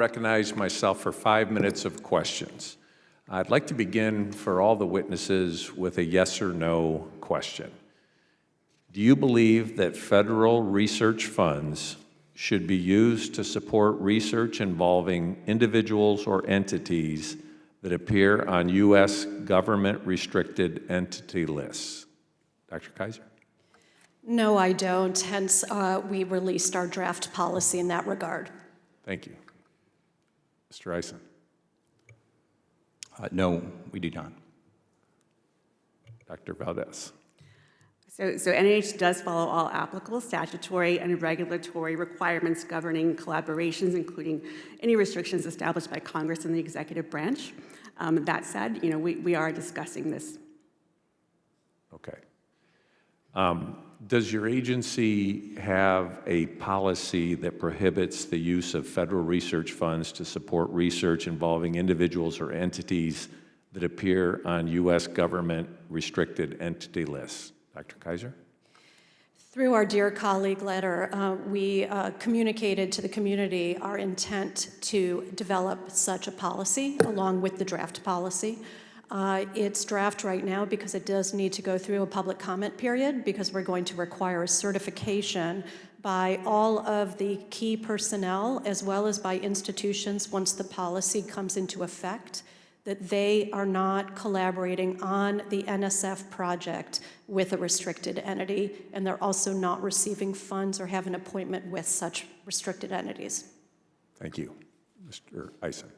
Recognize myself for 5 minutes of questions. I'd like to begin for all the witnesses with a yes or no question. Do you believe that federal research funds should be used to support research involving individuals or entities that appear on U.S. government-restricted entity lists? Dr. Kaiser? No, I don't. Hence, we released our draft policy in that regard. Thank you. Mr. Eisen? No, we do not. Dr. Valdez? So NIH does follow all applicable statutory and regulatory requirements governing collaborations, including any restrictions established by Congress and the executive branch. That said, we are discussing this. Okay. Does your agency have a policy that prohibits the use of federal research funds to support research involving individuals or entities that appear on U.S. government-restricted entity lists? Dr. Kaiser? Through our Dear Colleague letter, we communicated to the community our intent to develop such a policy along with the draft policy. It's draft right now because it does need to go through a public comment period because we're going to require a certification by all of the key personnel as well as by institutions once the policy comes into effect that they are not collaborating on the NSF project with a restricted entity, and they're also not receiving funds or have an appointment with such restricted entities. Thank you. Mr. Eisen?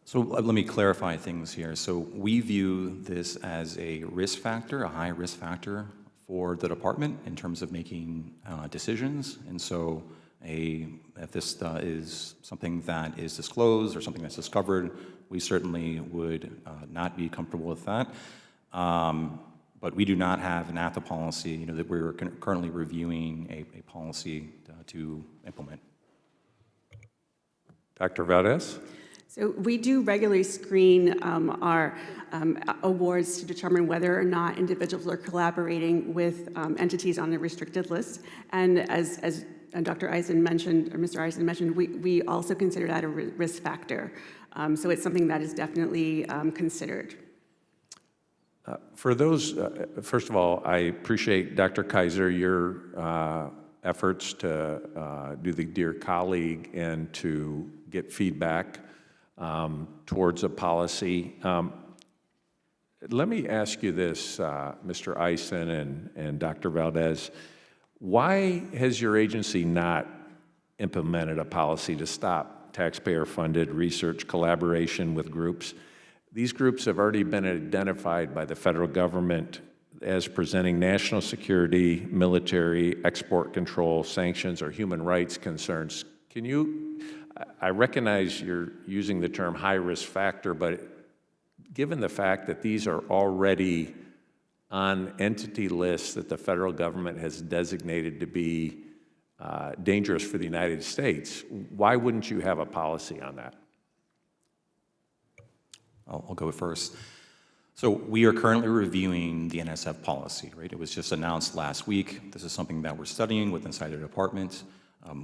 So let me clarify things here. So we view this as a risk factor, a high risk factor for the department in terms of making decisions. And so if this is something that is disclosed or something that's discovered, we certainly would not be comfortable with that. But we do not have an AFTA policy, that we're currently reviewing a policy to implement. Dr. Valdez? So we do regularly screen our awards to determine whether or not individuals are collaborating with entities on the restricted list. And as Dr. Eisen mentioned, or Mr. Eisen mentioned, we also consider that a risk factor. So it's something that is definitely considered. For those, first of all, I appreciate, Dr. Kaiser, your efforts to do the Dear Colleague and to get feedback towards a policy. Let me ask you this, Mr. Eisen and Dr. Valdez. Why has your agency not implemented a policy to stop taxpayer-funded research collaboration with groups? These groups have already been identified by the federal government as presenting national security, military, export control, sanctions, or human rights concerns. I recognize you're using the term high-risk factor, but given the fact that these are already on entity lists that the federal government has designated to be dangerous for the United States, why wouldn't you have a policy on that? I'll go first. So we are currently reviewing the NSF policy, right? It was just announced last week. This is something that we're studying with inside the department.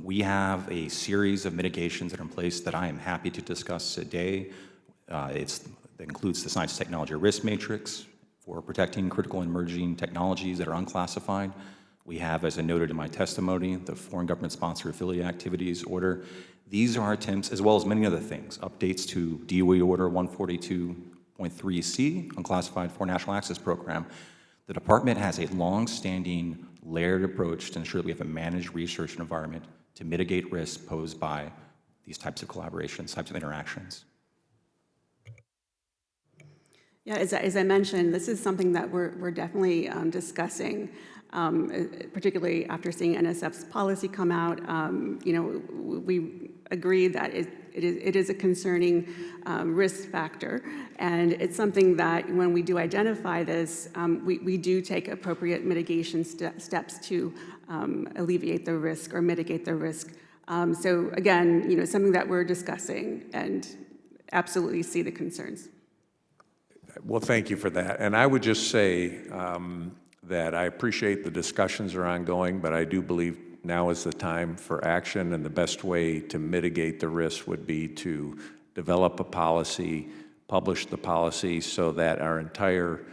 We have a series of mitigations that are in place that I am happy to discuss today. That includes the Science Technology Risk Matrix for protecting critical and emerging technologies that are unclassified. We have, as I noted in my testimony, the Foreign Government Sponsored Affiliate Activities Order. These are attempts, as well as many other things, updates to DOE Order 142.3C, Unclassified Foreign National Access Program. The department has a long-standing layered approach to ensure that we have a managed research environment to mitigate risks posed by these types of collaborations, types of interactions. Yeah, as I mentioned, this is something that we're definitely discussing, particularly after seeing NSF's policy come out. We agree that it is a concerning risk factor, and it's something that when we do identify this, we do take appropriate mitigation steps to alleviate the risk or mitigate the risk. So again, something that we're discussing and absolutely see the concerns. Well, thank you for that. And I would just say that I appreciate the discussions are ongoing, but I do believe now is the time for action, and the best way to mitigate the risk would be to develop a policy, publish the policy so that our entire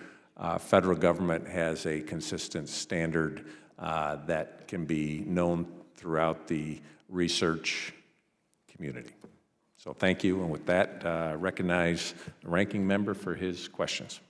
federal government has a consistent standard that can be known throughout the research community. So thank you, and with that, recognize the ranking member for his questions.